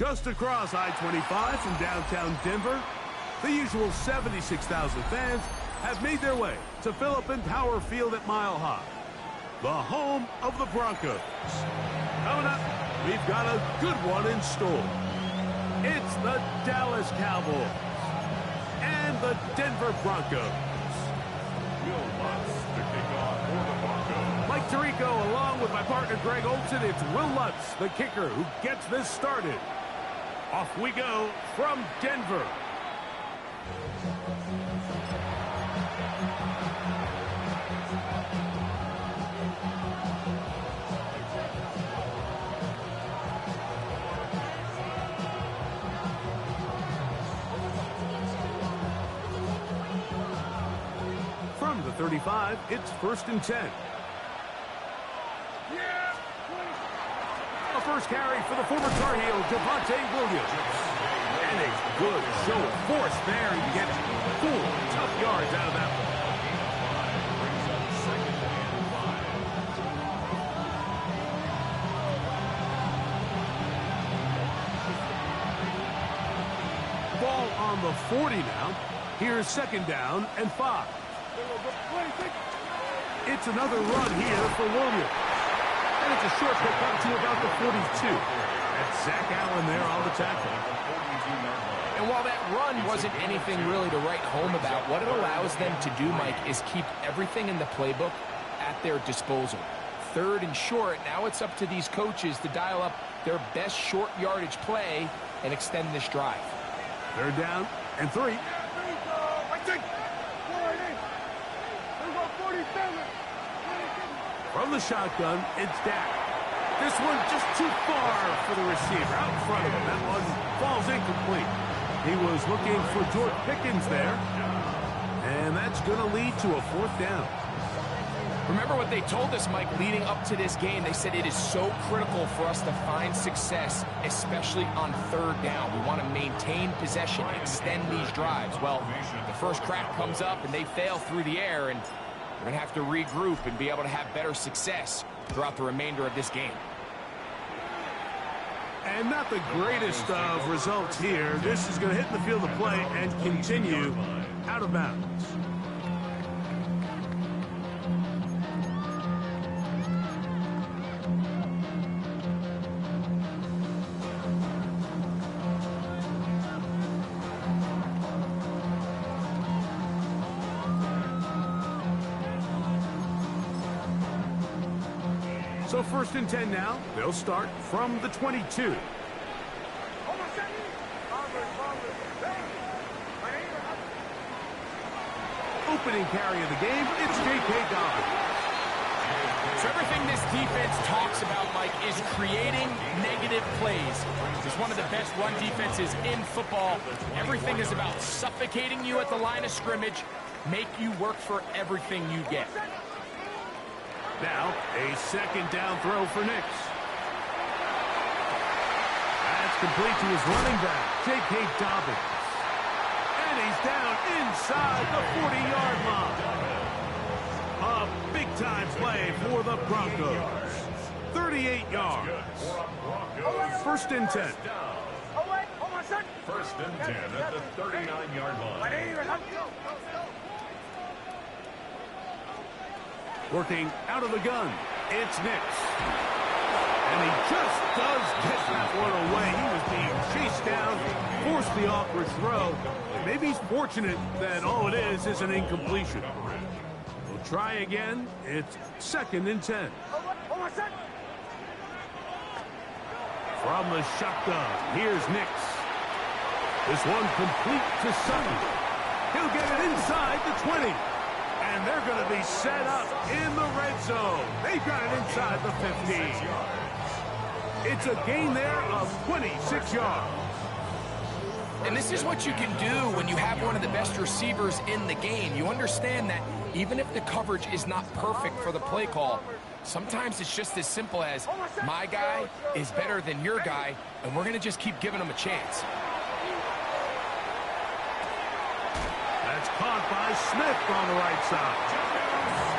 Just across I-25 from downtown Denver, the usual 76,000 fans have made their way to Philip Power Field at Mile High, the home of the Broncos. Coming up, we've got a good one in store. It's the Dallas Cowboys and the Denver Broncos. Will Lutz to kick off for the Broncos. Mike Tirico, along with my partner Greg Olson, it's Will Lutz, the kicker, who gets this started. Off we go from Denver. From the 35, it's 1st and 10. A first carry for the former Tar Heel, Javonte Williams. And a good show of force there. He gets 4 tough yards out of that one. Ball on the 40 now. Here's 2nd down and 5. It's another run here for Williams. And it's a short pick up to about the 42. That's Zach Allen there on the tackle. And while that run wasn't anything really to write home about, what it allows them to do, Mike, is keep everything in the playbook at their disposal. 3rd and short, now it's up to these coaches to dial up their best short yardage play and extend this drive. 3rd down and 3. From the shotgun, it's Dak. This one just too far for the receiver out in front of him. That one falls incomplete. He was looking for George Pickens there. And that's going to lead to a 4th down. Remember what they told us, Mike, leading up to this game. They said it is so critical for us to find success, especially on 3rd down. We want to maintain possession, extend these drives. Well, the first crack comes up and they fail through the air, and we're going to have to regroup and be able to have better success throughout the remainder of this game. And not the greatest of results here. This is going to hit in the field of play and continue out of bounds. So 1st and 10 now. They'll start from the 22. Opening carry of the game, it's J.K. Dobbins. So everything this defense talks about, Mike, is creating negative plays. It's one of the best run defenses in football. Everything is about suffocating you at the line of scrimmage, make you work for everything you get. Now, a 2nd down throw for Nix. That's complete to his running back, J.K. Dobbins. And he's down inside the 40-yard line. A big-time play for the Broncos. 38 yards. 1st and 10. 1st and 10 at the 39-yard line. Working out of the gun, it's Nix. And he just does get that one away. He was being chased down, forced the awkward throw. Maybe he's fortunate that all it is an incompletion. We'll try again. It's 2nd and 10. From the shotgun, here's Nix. This one complete to Sutton. He'll get it inside the 20. And they're going to be set up in the red zone. They've got it inside the 15. It's a gain there of 26 yards. And this is what you can do when you have one of the best receivers in the game. You understand that even if the coverage is not perfect for the play call, sometimes it's just as simple as my guy is better than your guy, and we're going to just keep giving him a chance. That's caught by Smith on the right side.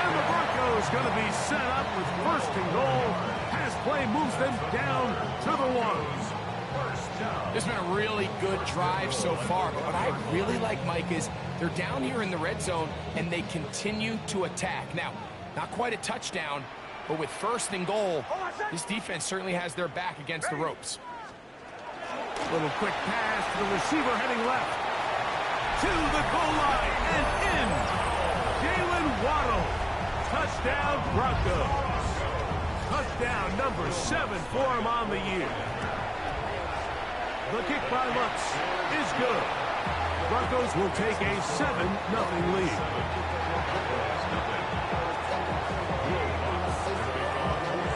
And the Broncos going to be set up with 1st and goal. Pass play moves them down to the 1. This has been a really good drive so far, but what I really like, Mike, is they're down here in the red zone, and they continue to attack. Now, not quite a touchdown, but with 1st and goal, this defense certainly has their back against the ropes. Little quick pass to the receiver heading left. To the goal line and in. Jalen Waddle. Touchdown, Broncos. Touchdown number 7 for him on the year. The kick by Lutz is good. Broncos will take a 7-0 lead.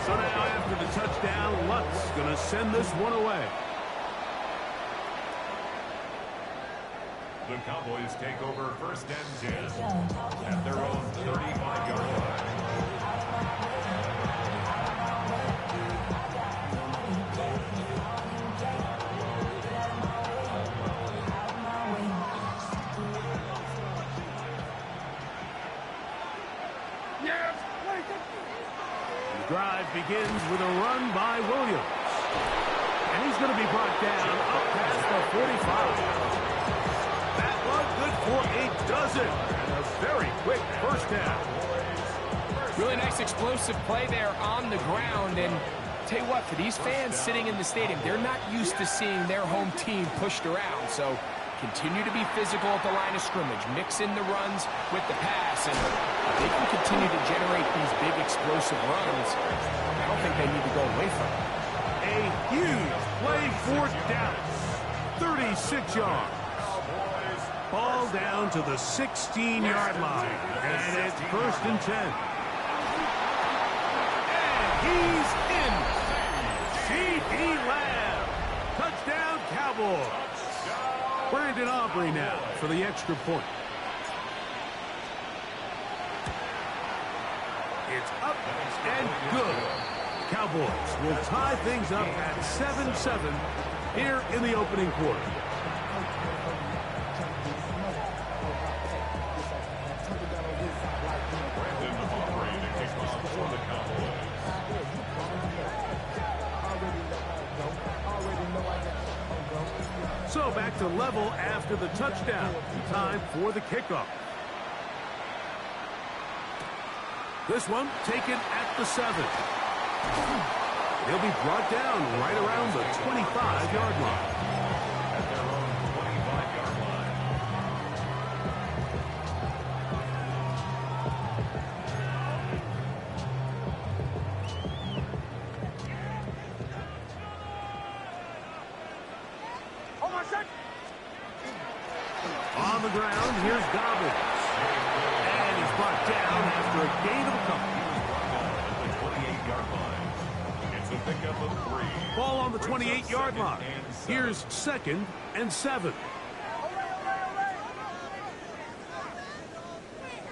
So now after the touchdown, Lutz going to send this one away. The Cowboys take over 1st and 10 at their own 35-yard line. The drive begins with a run by Williams. And he's going to be brought down up past the 45. That one good for a dozen. And a very quick 1st down. Really nice explosive play there on the ground. And tell you what, for these fans sitting in the stadium, they're not used to seeing their home team pushed around. So continue to be physical at the line of scrimmage. Mix in the runs with the pass. And if they can continue to generate these big explosive runs, I don't think they need to go away from it. A huge play for Dallas. 36 yards. Ball down to the 16-yard line. And it's 1st and 10. And he's in. C.D. Lamb. Touchdown, Cowboys. Brandon Aubrey now for the extra point. It's up and good. Cowboys will tie things up at 7-7 here in the opening quarter. So back to level after the touchdown. Time for the kickoff. This one taken at the 7. He'll be brought down right around the 25-yard line. At their own 25-yard line. On the ground, here's Dobbins. And he's brought down after a gain of a couple. Pickup of 3. Ball on the 28-yard line. Here's 2nd and 7.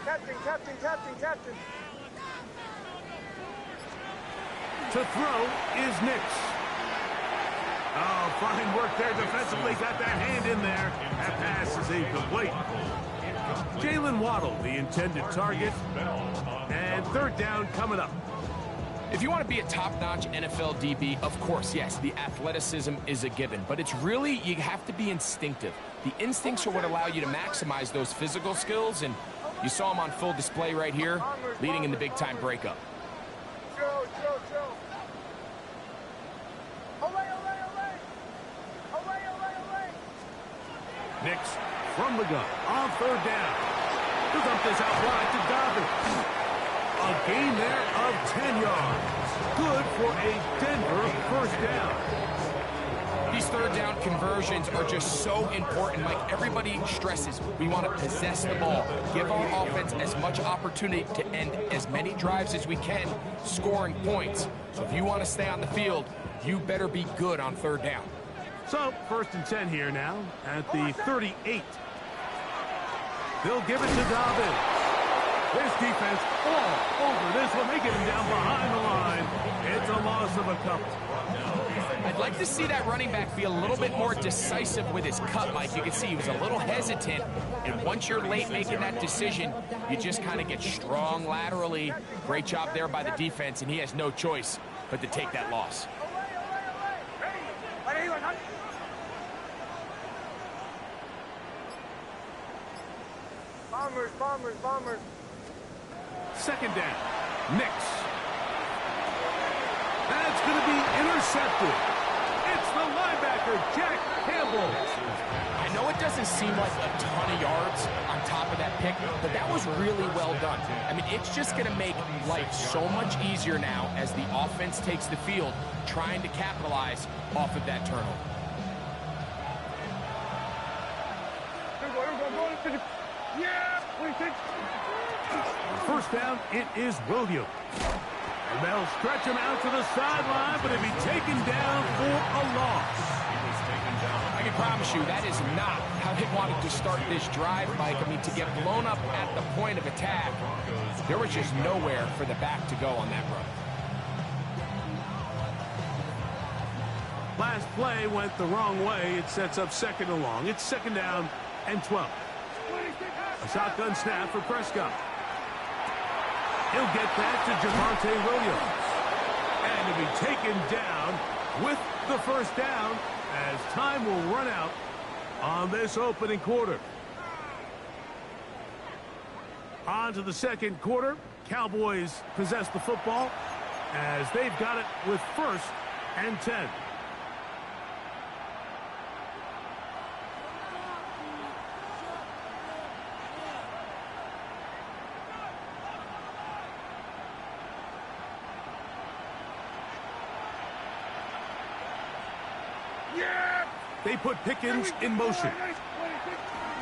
Captain. To throw is Nix. Oh, fine work there defensively. Got that hand in there. That pass is incomplete. Jalen Waddle, the intended target. And 3rd down coming up. If you want to be a top-notch NFL DB, of course, yes, the athleticism is a given. But it's really, you have to be instinctive. The instincts are what allow you to maximize those physical skills, and you saw them on full display right here, leading in the big-time breakup. Nix from the gun on 3rd down. He'll dump this out wide to Dobbins. A gain there of 10 yards. Good for a Denver 1st down. These 3rd down conversions are just so important. Like everybody stresses, we want to possess the ball. Give our offense as much opportunity to end as many drives as we can, scoring points. So if you want to stay on the field, you better be good on 3rd down. So 1st and 10 here now at the 38. They'll give it to Dobbins. This defense all over this one. They get him down behind the line. It's a loss of a couple. I'd like to see that running back be a little bit more decisive with his cut, Mike. You can see he was a little hesitant, and once you're late making that decision, you just kind of get strong laterally. Great job there by the defense, and he has no choice but to take that loss. Bombers, bombers, bombers. Second down. Nix. That's going to be intercepted. It's the linebacker, Jack Campbell. I know it doesn't seem like a ton of yards on top of that pick, but that was really well done. I mean, it's just going to make life so much easier now as the offense takes the field, trying to capitalize off of that turnover. First down, it is Williams. And they'll stretch him out to the sideline, but he'll be taken down for a loss. I can promise you that is not how they wanted to start this drive, Mike. I mean, to get blown up at the point of attack, there was just nowhere for the back to go on that run. Last play went the wrong way. It sets up second and long. It's second down and 12. A shotgun snap for Prescott. He'll get that to Javonte Williams. And he'll be taken down with the first down as time will run out on this opening quarter. On to the second quarter. Cowboys possess the football as they've got it with first and 10. They put Pickens in motion.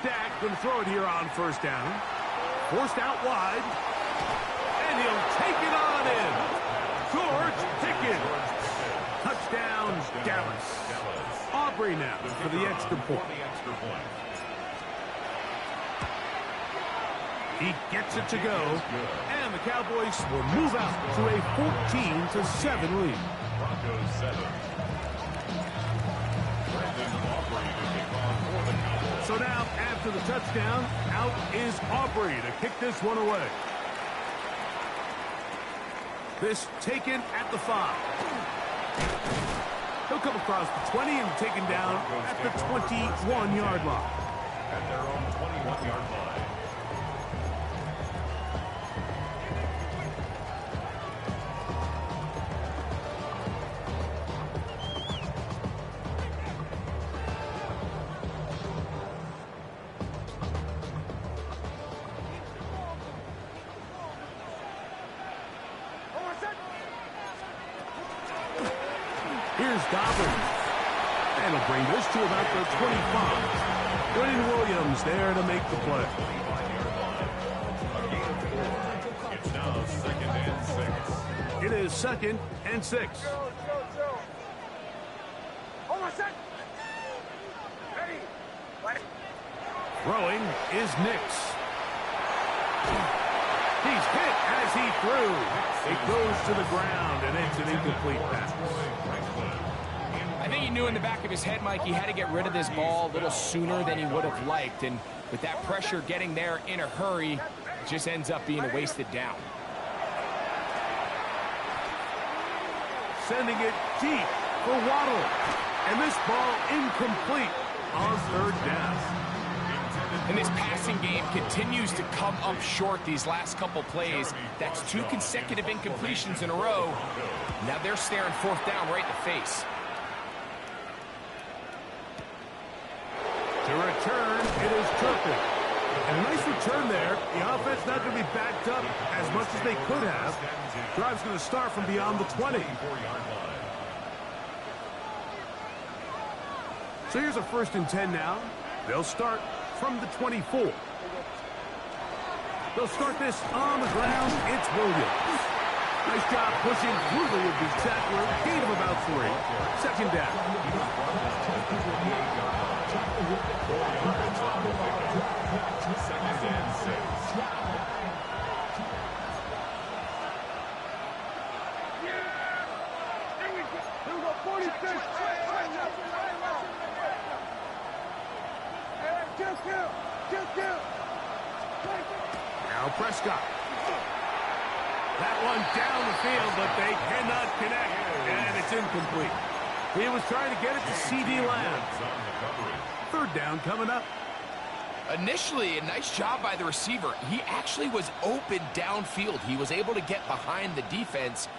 Dak going to throw it here on first down. Forced out wide. And he'll take it on in. George Pickens. Touchdown, Dallas. Aubrey now for the extra point. He gets it to go. And the Cowboys will move out to a 14-7 lead. Broncos 7. So now, after the touchdown, out is Aubrey to kick this one away. This taken at the 5. He'll come across the 20 and taken down at the 21-yard line. At their own 21-yard line. Here's Dobbins. And he'll bring this to about the 25. Dwayne Williams there to make the play. It's now second and 6. It is second and 6. Throwing is Nix. He's hit as he threw. It goes to the ground, and it's an incomplete pass. I think he knew in the back of his head, Mike, he had to get rid of this ball a little sooner than he would have liked. And with that pressure getting there in a hurry, it just ends up being a wasted down. Sending it deep for Waddle. And this ball incomplete on third down. And this passing game continues to come up short these last couple plays. That's 2 consecutive incompletions in a row. Now they're staring fourth down right in the face. To return, it is Turpin. And a nice return there. The offense not going to be backed up as much as they could have. Drive's going to start from beyond the 20. So here's a first and 10 now. They'll start from the 24. They'll start this on the ground. It's Williams. Nice job pushing through the would-be tackler. Gain of about 3. Second down. Second and 6. Here we go, 46. Now Prescott. That one down the field, but they cannot connect, and it's incomplete. He was trying to get it to C.D. Lamb. Third down coming up. Initially, a nice job by the receiver. He actually was open downfield. He was able to get behind the defense,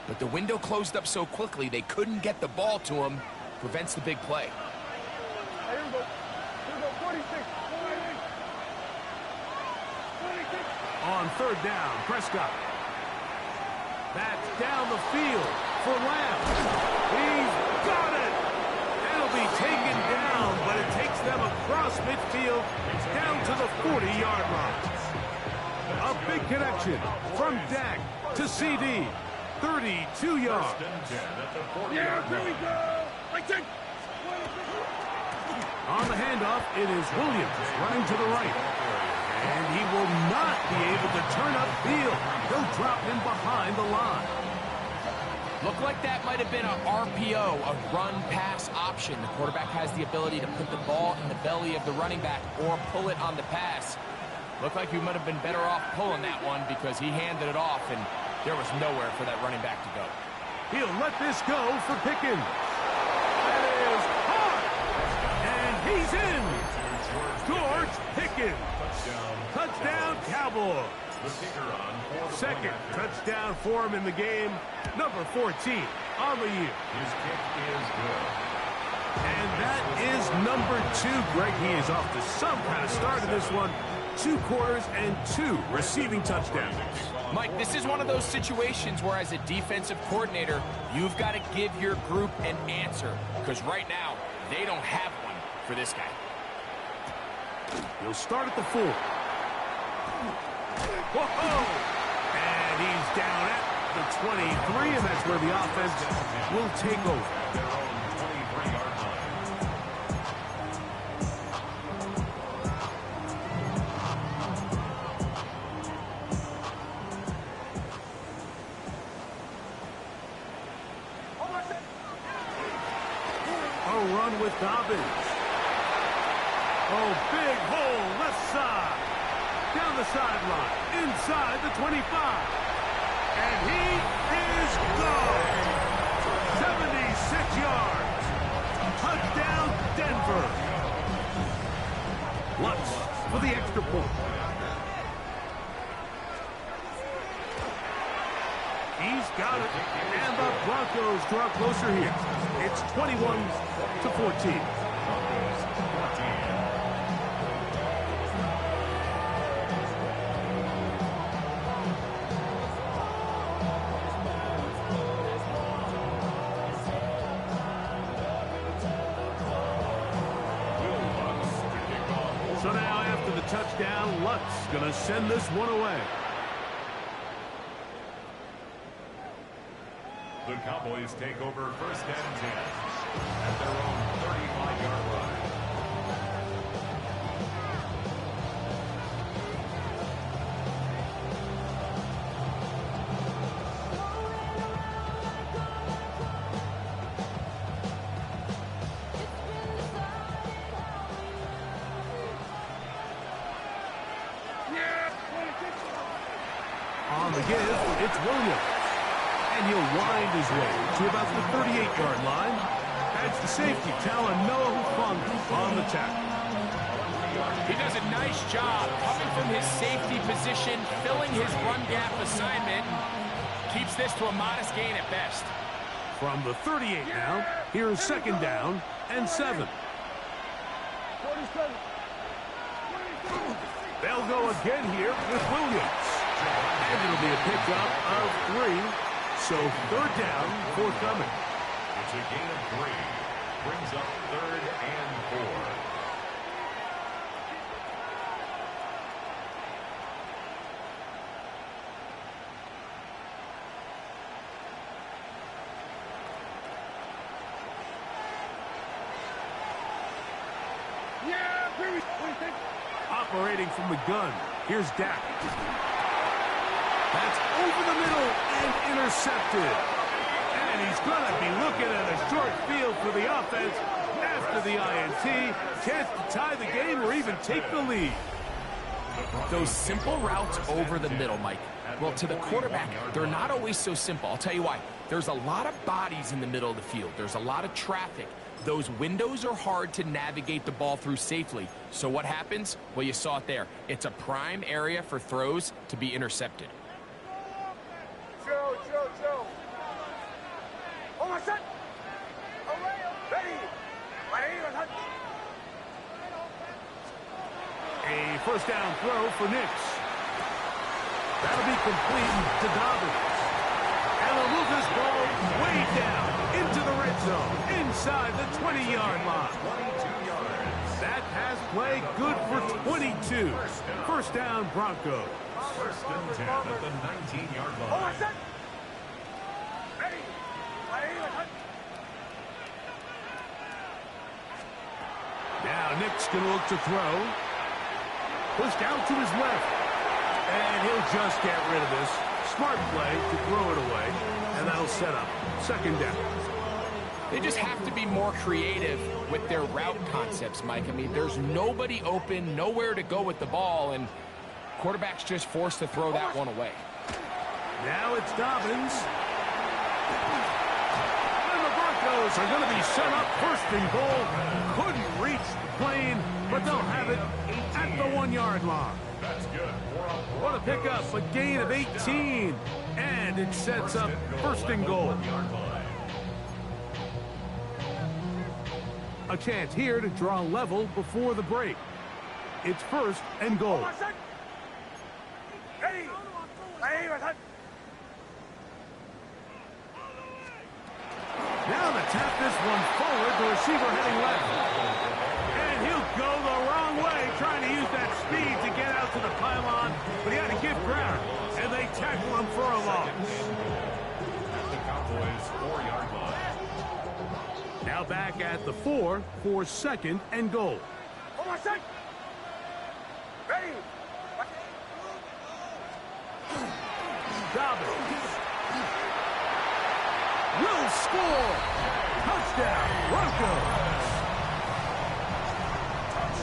but the window closed up so quickly they couldn't get the ball to him. Prevents the big play. Here we go. Here we go. 46. 46. On third down, Prescott. That's down the field for Lamb. He's got it. It'll be taken down, but it takes them across midfield down to the 40-yard line. A big connection from Dak to CD. 32 yards. Yeah, here we go. On the handoff, it is Williams running to the right. And he will not be able to turn upfield. He'll drop him behind the line. Looked like that might have been an RPO, a run-pass option. The quarterback has the ability to put the ball in the belly of the running back or pull it on the pass. Looked like he might have been better off pulling that one because he handed it off, and there was nowhere for that running back to go. He'll let this go for Pickens. That is hard. And he's in. George Pickens. Touchdown, Cowboys. Second touchdown for him in the game. Number 14 on the year. His kick is good. And that is number 2. Greg, he is off to some kind of start in this one. 2 quarters and 2 receiving touchdowns. Mike, this is one of those situations where as a defensive coordinator, you've got to give your group an answer. Because right now, they don't have one for this guy. He'll start at the 4. Whoa! And he's down at the 23, and that's where the offense will take over. Their own 23-yard line. A run with Dobbins. Oh, big hole, left side. Down the sideline, inside the 25. And he is gone. 76 yards. Touchdown, Denver. Lutz for the extra point. He's got it. And the Broncos draw closer here. It's 21-14. So now after the touchdown, Lutz going to send this one away. The Cowboys take over first and 10 at their own 35-yard line. On the give, it's Williams. And he'll wind his way to about the 38-yard line. That's the safety, Talanoa Hufanga on the tackle. He does a nice job coming from his safety position, filling his run gap assignment, and keeps this to a modest gain at best. From the 38 now, here's second down and 7. 47. They'll go again here with Williams. And it'll be a pickup of 3. So third down, forthcoming. It's a gain of 3. Brings up third and 4. Yeah, here we go. Operating from the gun, here's Dak. That's over the middle and intercepted. And he's going to be looking at a short field for the offense after the INT. Chance to tie the game or even take the lead. Those simple routes over the middle, Mike. Well, to the quarterback, they're not always so simple. I'll tell you why. There's a lot of bodies in the middle of the field. There's a lot of traffic. Those windows are hard to navigate the ball through safely. So what happens? Well, you saw it there. It's a prime area for throws to be intercepted. Joe. On my set. Ready. A first down throw for Nix. That'll be complete to Dobbins. And they'll move this ball way down into the red zone, inside the 20-yard line. 22 yards. That pass play good for 22. First down, Broncos. First and 10 at the 19-yard On my line. set. Ready. Now Nick's going to look to throw. Pushed out to his left. And he'll just get rid of this. Smart play to throw it away. And that'll set up second down. They just have to be more creative with their route concepts, Mike. I mean, there's nobody open, nowhere to go with the ball, and quarterback's just forced to throw that one away. Now it's Dobbins. And the Broncos are going to be set up first and goal. Couldn't reach the plane, but they'll have it at the 1-yard line. That's good. What a pickup, a gain of 18. And it sets up first and goal. A chance here to draw level before the break. It's first and goal. Ready. Now to tap this one forward, the receiver heading left. And he'll go the wrong way, trying to use that speed to get out to the pylon, but he had to give ground, and they tackle him for a loss. At the Cowboys' 4-yard line. Now back at the 4 for second and goal. On my set. Ready. Dobbins will score. Touchdown, Broncos.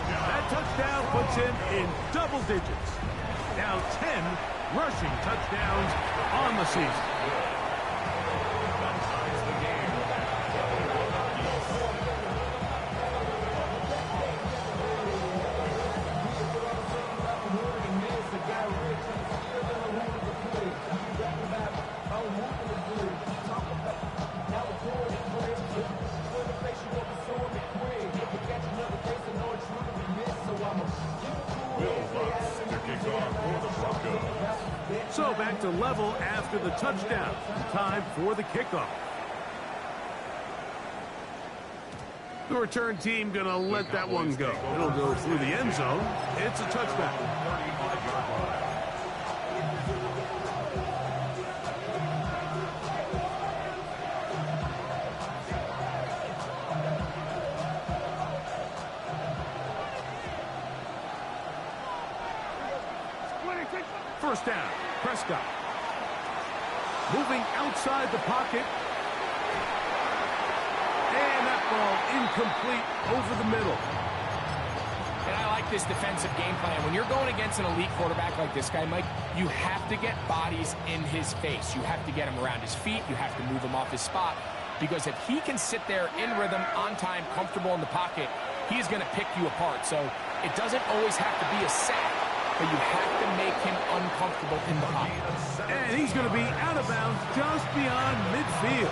That touchdown puts him in double digits. Now 10 rushing touchdowns on the season. So back to level after the touchdown. Time for the kickoff. The return team going to let that one go. It'll go through the end zone. It's a touchback. 35-yard line. First down, Prescott. Moving outside the pocket. And that ball incomplete over the middle. And I like this defensive game plan. When you're going against an elite quarterback like this guy, Mike, you have to get bodies in his face. You have to get him around his feet. You have to move him off his spot. Because if he can sit there in rhythm, on time, comfortable in the pocket, he's going to pick you apart. So it doesn't always have to be a sack, but you have to make him uncomfortable in the pocket. And he's going to be out of bounds just beyond midfield.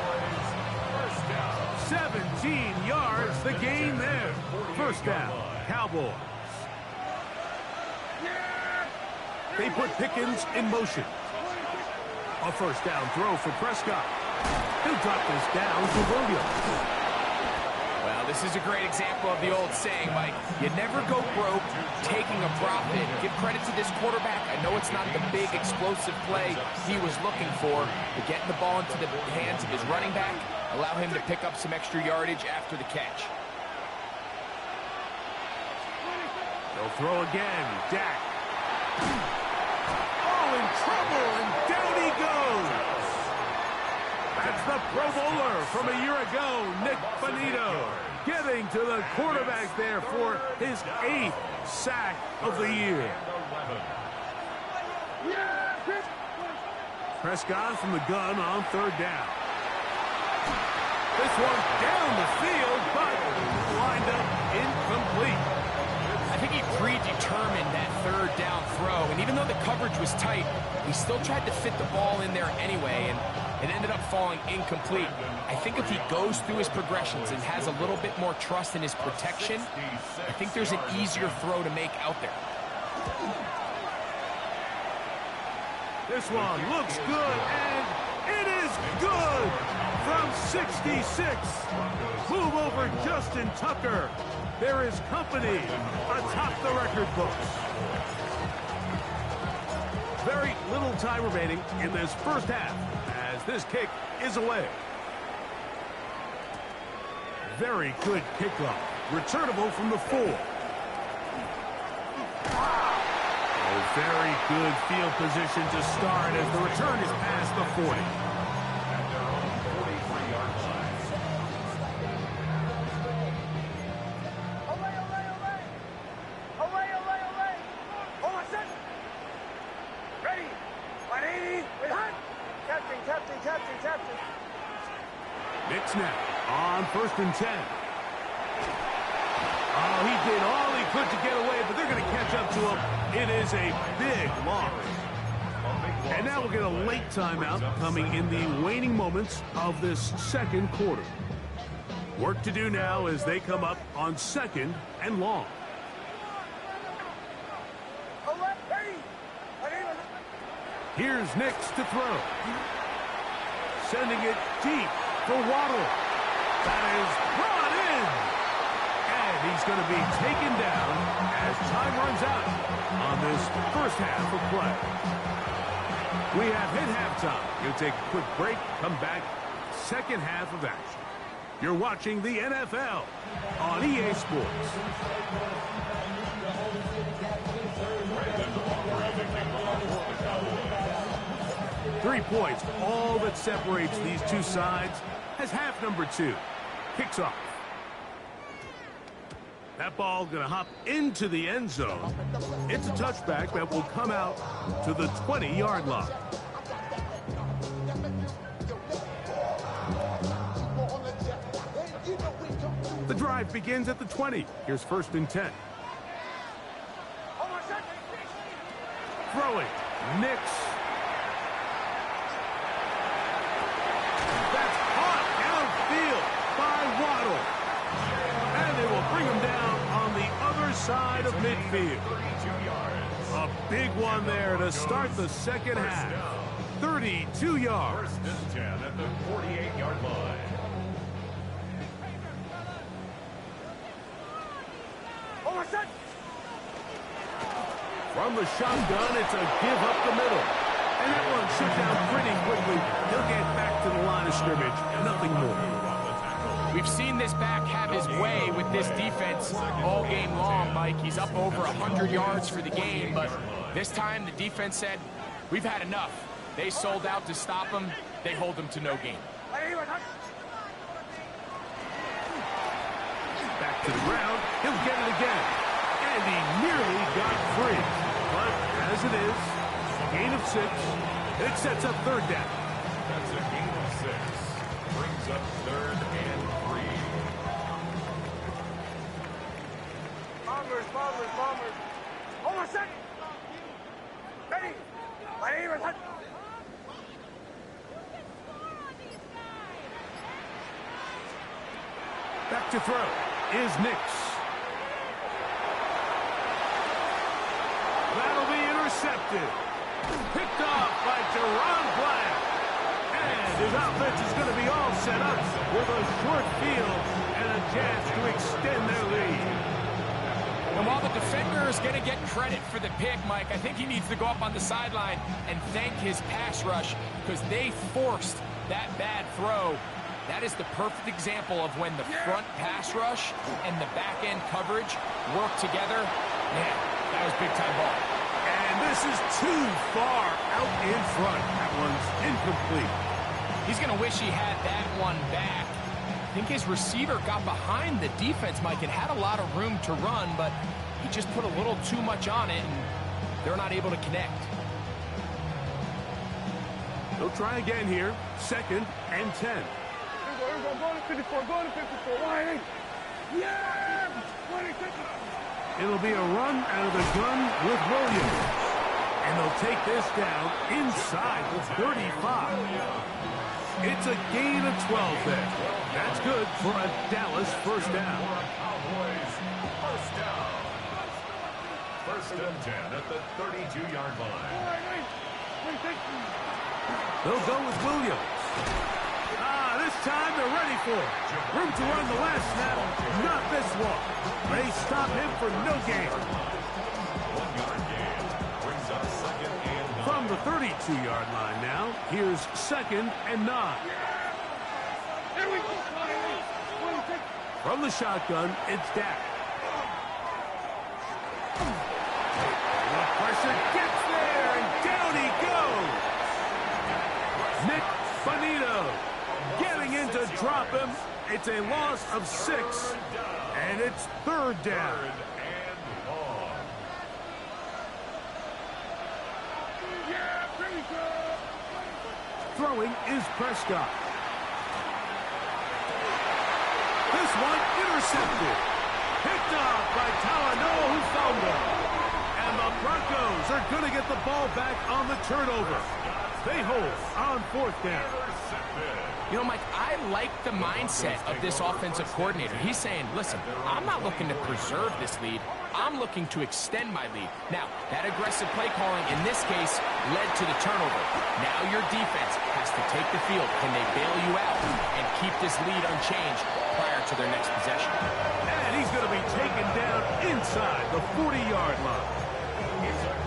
17 yards, the gain there. First down, Cowboys. They put Pickens in motion. A first down throw for Prescott. He'll drop this down to Williams. Well, this is a great example of the old saying, Mike. You never go broke taking a profit. Give credit to this quarterback. I know it's not the big explosive play he was looking for, but getting the ball into the hands of his running back, allow him to pick up some extra yardage after the catch. They'll throw again. Dak. Oh, in trouble, and down he goes. That's the Pro Bowler from a year ago, Nick Bonito. getting to the quarterback there for his 8th sack of the year. Prescott from the gun on 3rd down. This one down the field, but lined up incomplete. I think he predetermined that 3rd down throw, and even though the coverage was tight, he still tried to fit the ball in there anyway, and it ended up falling incomplete. I think if he goes through his progressions and has a little bit more trust in his protection, I think there's an easier throw to make out there. This one looks good, and it is good from 66. Move over Justin Tucker. There is company atop the record books. Very little time remaining in this first half as this kick is away. Very good kickoff. Returnable from the 4. Very good field position to start as the return is past the 40. Ready. 180. Captain. Knicks now on 1st and 10. Oh, he did all he could to get away, but they're going to catch up to him. It is a big loss. And now we'll get a late timeout coming in the waning moments of this 2nd quarter. Work to do now as they come up on 2nd and long. Here's Nix to throw. Sending it deep for Waddle. That is brought in. And he's going to be taken down as time runs out on this first half of play. We have hit halftime. We'll take a quick break, come back, 2nd half of action. You're watching the NFL on EA Sports. 3 points, all that separates these two sides, as half number 2 kicks off. That ball going to hop into the end zone. It's a touchback that will come out to the 20-yard line. The drive begins at the 20. Here's 1st and 10. Throwing. Nix. That's hot downfield by Waddle. And they will bring him down on the other side of midfield. A big one there to start the 2nd half. 32 yards. 1st and 10 at the 48-yard line. From the shotgun, it's a give up the middle. And that one shut down pretty quickly. He'll get back to the line of scrimmage. Nothing more. We've seen this back have his way with this defense all game long, Mike. He's up over 100 yards for the game, but this time the defense said, we've had enough. They sold out to stop him. They hold him to no gain. Back to the ground. He'll get it again. And he nearly got free. But as it is, gain of 6. It sets up 3rd down. That's a gain of 6. Brings up 3rd and 3. Bombers. Hold on a second. Ready. My name is Hunt. Back to throw is Nix. That'll be intercepted. Picked off by Deron Black. And his offense is going to be all set up with a short field and a chance to extend their lead. And while the defender is going to get credit for the pick, Mike, I think he needs to go up on the sideline and thank his pass rush because they forced that bad throw. That is the perfect example of when the front pass rush and the back-end coverage work together. Man, that was big-time ball. And this is too far out in front. That one's incomplete. He's going to wish he had that one back. think his receiver got behind the defense, Mike, and had a lot of room to run, but he just put a little too much on it, and they're not able to connect. They'll try again here. 2nd and 10. Here we go. Going to 54. Going to 54. Why? Yeah! 26. It'll be a run out of the gun with Williams. And they'll take this down inside the 35. It's a gain of 12 there. That's good for a Dallas first down. First and 10 at the 32-yard line. They'll go with Williams. This time they're ready for it. Room to run the last snap. Not this one. They stop him for no gain. 1-yard gain brings up 2nd and 9. From the 32-yard line now, here's 2nd and 9. Here we go. From the shotgun, it's Dak. The pressure gets there, and down he goes. Nick Bonito getting in to drop him. It's a loss of 6, and it's 3rd down. Throwing is Prescott. This one intercepted. Picked up by Talanoa Hufanga. And the Broncos are going to get the ball back on the turnover. They hold on 4th down. You know, Mike, I like the mindset of this offensive coordinator. He's saying, listen, I'm not looking to preserve this lead. I'm looking to extend my lead. Now, that aggressive play calling in this case led to the turnover. Now your defense has to take the field. Can they bail you out and keep this lead unchanged prior to their next possession? And he's going to be taken down inside the 40-yard line.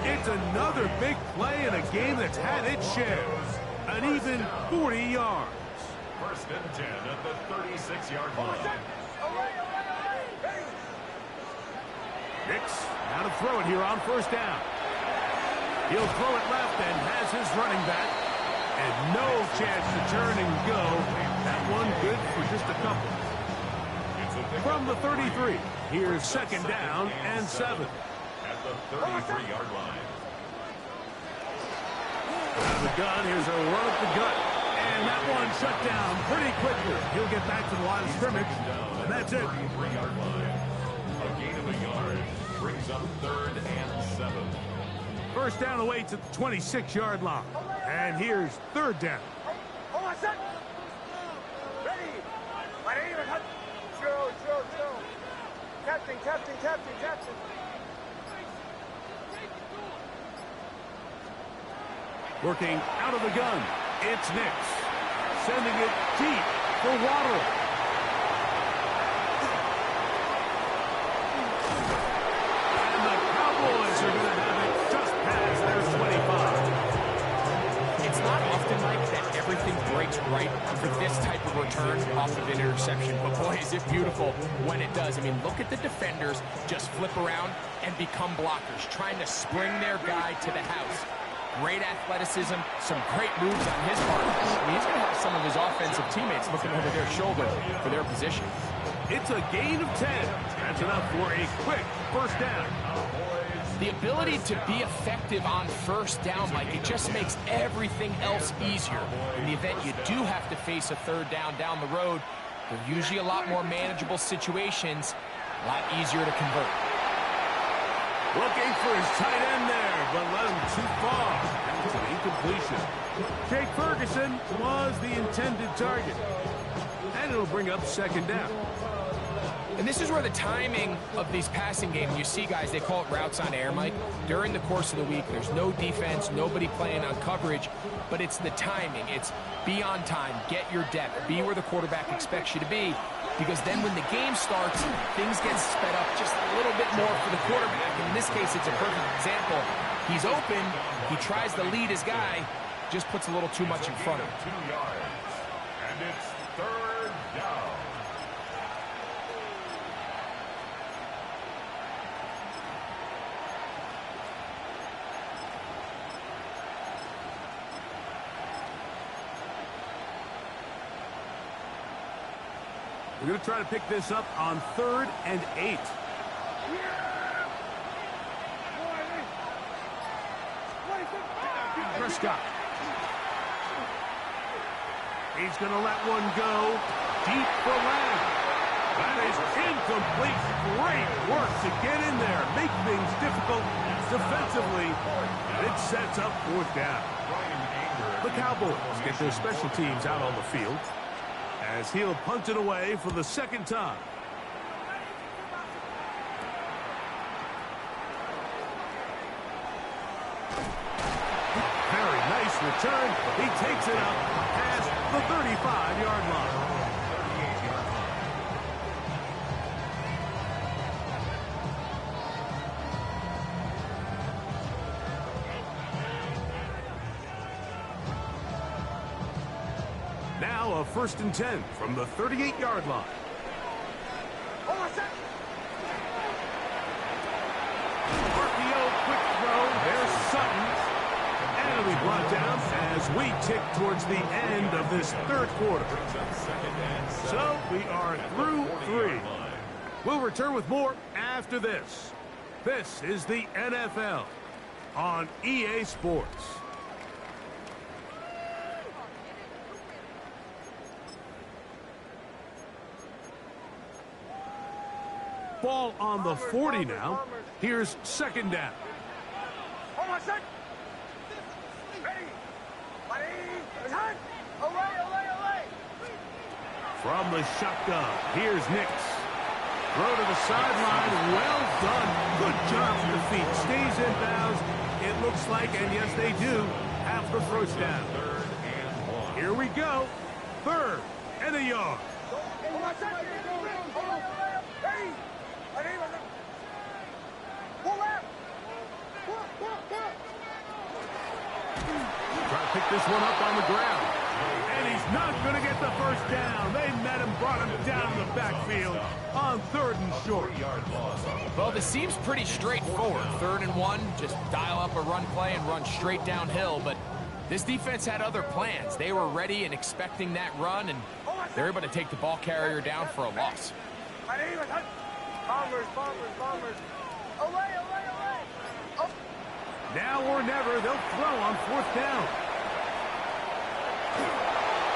It's another big play in a game that's had its share. An even 40 yards. First and 10 at the 36-yard line. Nix now to throw it here on 1st down. He'll throw it left and has his running back. And no chance to turn and go. That one good for just a couple. From the 33, here's 2nd down and 7. At the 33-yard line. Out of the gun, here's a run at the gut. And that one shut down pretty quickly. He'll get back to the line of scrimmage. And that's it. 33-yard line. A gain of a yard brings up 3rd and 7. First down away to the 26-yard line. And here's 3rd down. Hold on, set. Ready. My name is Joe. Captain. Working out of the gun. It's Nix. Sending it deep for Waddle. And the Cowboys are going to have it just past their 25. It's not often, Mike, that everything breaks right for this type of return off of an interception. But boy, is it beautiful when it does. I mean, look at the defenders just flip around and become blockers, trying to spring their guy to the house. Great athleticism, some great moves on his part. I mean, he's going to have some of his offensive teammates looking over their shoulder for their position. It's a gain of 10. That's enough for a quick first down. The ability to be effective on first down, Mike, it just makes everything else easier. In the event you do have to face a 3rd down the road, they're usually a lot more manageable situations, a lot easier to convert. Looking for his tight end there, but let him too far. It's an incompletion. Jake Ferguson was the intended target. And it'll bring up 2nd down. And this is where the timing of these passing games, you see guys, they call it routes on air, Mike. During the course of the week, there's no defense, nobody playing on coverage, but it's the timing. It's be on time, get your depth, be where the quarterback expects you to be. Because then when the game starts, things get sped up just a little bit more for the quarterback. In this case, it's a perfect example. He's open. He tries to lead his guy. Just puts a little too much in front of him. 2 yards. And it's 3rd down. We're going to try to pick this up on 3rd and 8. Prescott. He's going to let one go deep for Lamb. That is incomplete. Great work to get in there, make things difficult defensively. It sets up 4th down. The Cowboys get their special teams out on the field as he'll punt it away for the 2nd time. Very nice return. He takes it up past the 35-yard line. Now a 1st and 10 from the 38-yard line. RPO, quick throw. There's Sutton. And it'll be brought down as we tick towards the end of this 3rd quarter. So we are through 3. We'll return with more after this. This is the NFL on EA Sports. Ball on the 40 now. Here's 2nd down. From the shotgun, here's Nix. Throw to the sideline. Well done. Good job with the feet. Stays in bounds. It looks like, and yes, they do, have the 1st down. Here we go. 3rd and a yard. Try to pick this one up on the ground. And he's not going to get the 1st down. They met him, brought him down the backfield on 3rd and short. Well, this seems pretty straightforward. 3rd and 1, just dial up a run play and run straight downhill. But this defense had other plans. They were ready and expecting that run, and they're able to take the ball carrier down for a loss. Bombers. Away. Oh. Now or never, they'll throw on 4th down.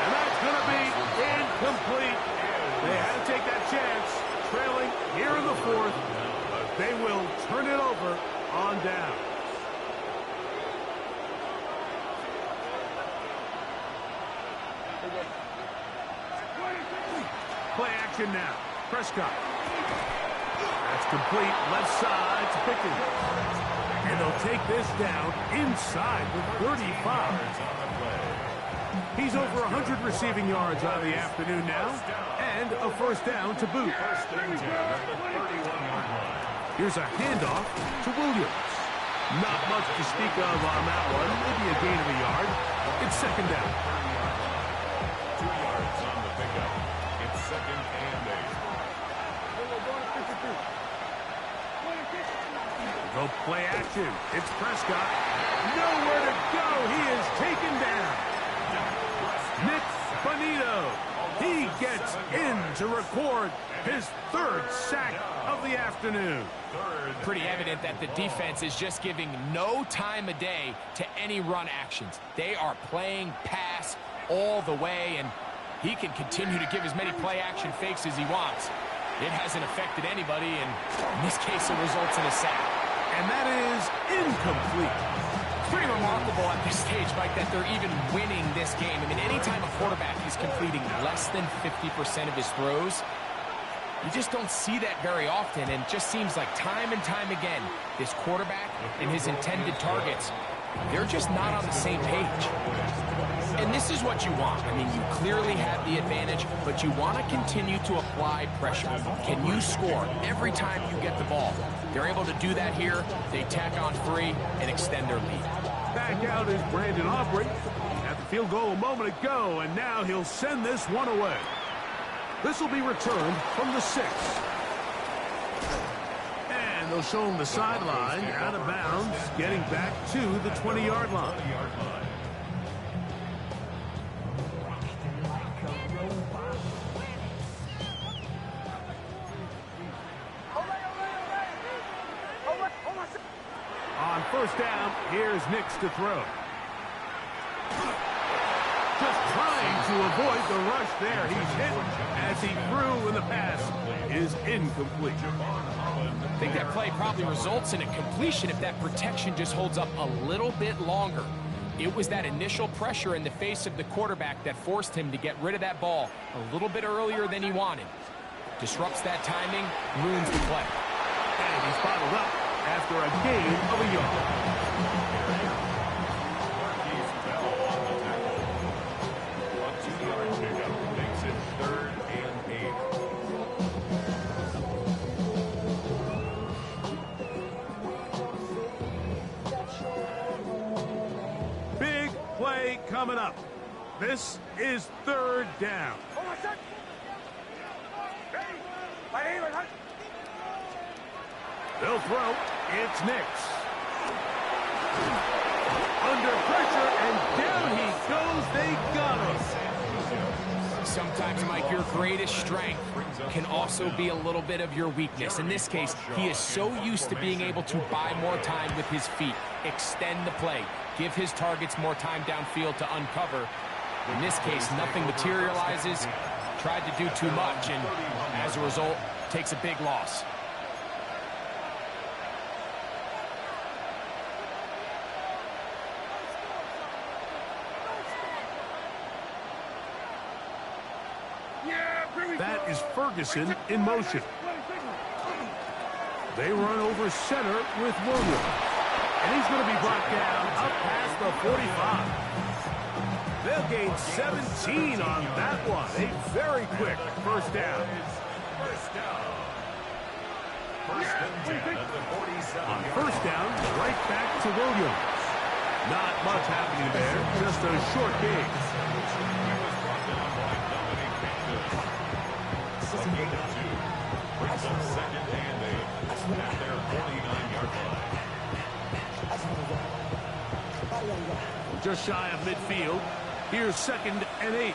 And that's going to be incomplete. They had to take that chance, trailing here in the 4th. But they will turn it over on down. Play action now. Prescott. That's complete. Left side to Pickens. And they'll take this down inside the 35. He's over 100 receiving yards on the afternoon now. And a 1st down to boot. Here's a handoff to Williams. Not much to speak of on that one. Maybe a gain of a yard. It's 2nd down. 2 yards on the pickup. It's 2nd and 8. Go play action. It's Prescott. Nowhere to go. He is taken down. Nick Bonito. He gets in to record his 3rd sack of the afternoon. Pretty evident that the defense is just giving no time of day to any run actions. They are playing pass all the way, and he can continue to give as many play action fakes as he wants. It hasn't affected anybody, and in this case, it results in a sack. And that is incomplete. Pretty remarkable at this stage, Mike, that they're even winning this game. I mean, anytime a quarterback is completing less than 50% of his throws, you just don't see that very often, and it just seems like time and time again, this quarterback and his intended targets, they're just not on the same page. And this is what you want. I mean, you clearly have the advantage, but you want to continue to apply pressure. Can you score every time you get the ball? They're able to do that here. They tack on 3 and extend their lead. Back out is Brandon Aubrey. At the field goal a moment ago, and now he'll send this one away. This will be returned from the 6. And they'll show him the sideline, out of bounds, getting back to the 20-yard line. first down, here's Nix to throw. Just trying to avoid the rush there. He's hit as he threw, and the pass is incomplete. I think that play probably results in a completion if that protection just holds up a little bit longer. It was that initial pressure in the face of the quarterback that forced him to get rid of that ball a little bit earlier than he wanted. Disrupts that timing, ruins the play. And he's bottled up after a gain of a yard. Makes it 3rd and 8. Big play coming up. This is 3rd down. They'll throw. It's Nix. Under pressure, and down he goes. They got him. Sometimes, Mike, your greatest strength can also be a little bit of your weakness. In this case, he is so used to being able to buy more time with his feet, extend the play, give his targets more time downfield to uncover. In this case, nothing materializes, tried to do too much, and as a result, takes a big loss. That is Ferguson in motion. They run over center with Williams. And he's going to be brought down up past the 45. They'll gain 17 on that one. A very quick first down. On first down, right back to Williams. Not much happening there, just a short gain. Brings up 2nd and 8 at their 49-yard line. Just shy of midfield. Here's 2nd and 8.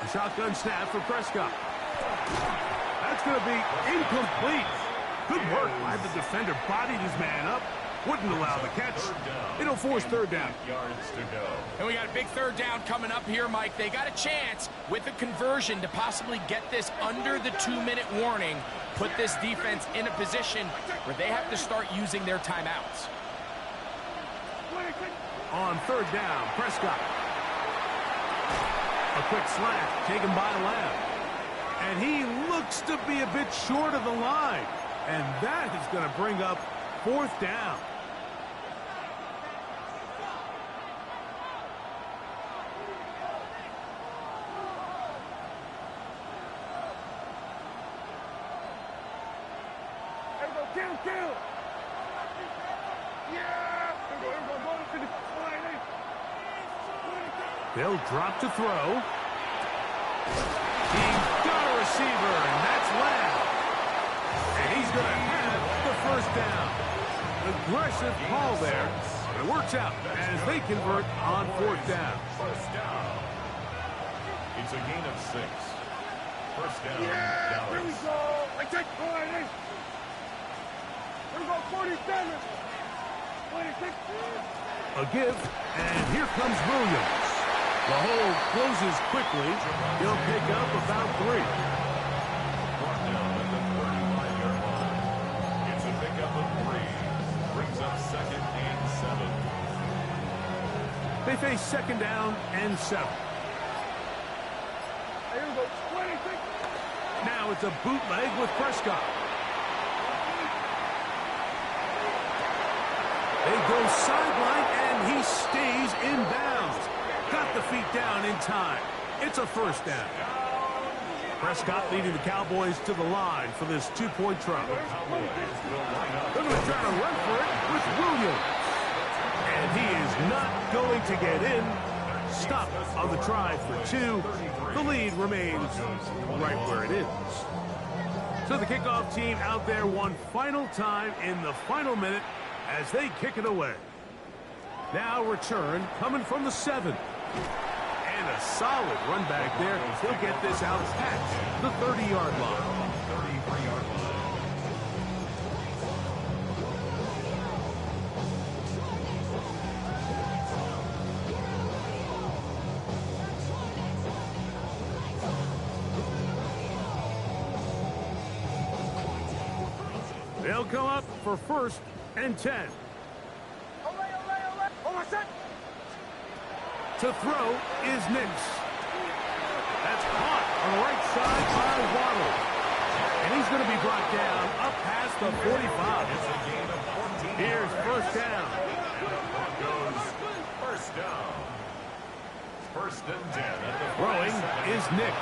A shotgun snap for Prescott. That's going to be incomplete. Good work by the defender. Bodied his man up. Wouldn't allow the catch. It'll force 3rd down. Yards to go. And we got a big 3rd down coming up here, Mike. They got a chance with the conversion to possibly get this under the 2-minute warning, put this defense in a position where they have to start using their timeouts. On 3rd down, Prescott. A quick slant taken by Lamb. And he looks to be a bit short of the line. And that is going to bring up 4th down. They'll drop to throw. He's got a receiver, and that's Lamb. And he's going to have the 1st down. Aggressive call there. But it works out as they convert on 4th down. First down. It's a gain of 6. First down. Yeah, here we go. I take 40. Here we go, 47. 26. A give, and here comes Williams. The hole closes quickly. He'll pick up about 3. Brought down at the 35-yard line. It's a pickup of 3. Brings up 2nd and 7. They face 2nd down and 7. Here we go, 26. Now it's a bootleg with Prescott. They go sideline, and he stays in bounds. Got the feet down in time. It's a 1st down. Prescott leading the Cowboys to the line for this 2-point try. They're going to try to run for it with Williams. And he is not going to get in. Stop on the try for 2. The lead remains right where it is. So the kickoff team out there one final time in the final minute as they kick it away. Now return coming from the 7. And And a solid run back there. He'll get this out past the 30-yard line. 33-yard line. They'll come up for 1st and 10. To throw is Nix. That's caught on the right side by Waddle. And he's going to be brought down up past the 45. It's a gain of 14. Here's 1st down. And the Broncos, 1st down. 1st and 10 at the Throwing is Nix.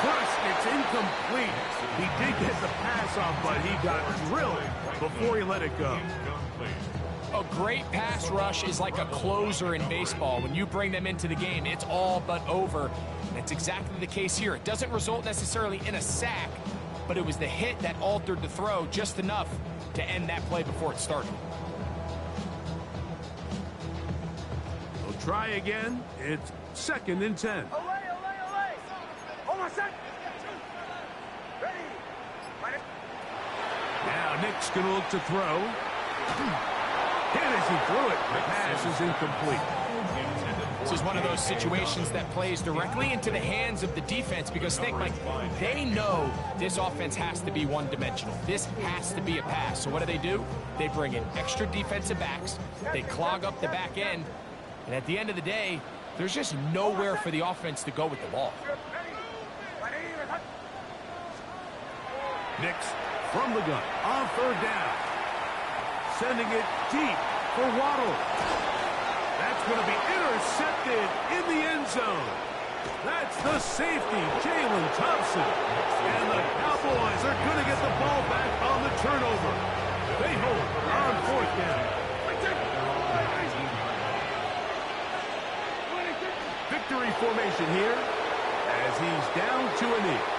First, it's incomplete. He did get the pass off, but he got drilled before he let it go. A great pass rush is like a closer in baseball. When you bring them into the game, it's all but over. And it's exactly the case here. It doesn't result necessarily in a sack, but it was the hit that altered the throw just enough to end that play before it started. They'll try again. It's 2nd and 10. Now Nick's going to look to throw. And as he threw it, the pass is incomplete. This is one of those situations that plays directly into the hands of the defense because think, Mike, they know this offense has to be one-dimensional. This has to be a pass. So what do? They bring in extra defensive backs. They clog up the back end. And at the end of the day, there's just nowhere for the offense to go with the ball. Nix from the gun on 3rd down. Sending it deep for Waddle. That's going to be intercepted in the end zone. That's the safety, Jalen Thompson. And the Cowboys are going to get the ball back on the turnover. They hold on 4th down. Victory formation here as he's down to a knee.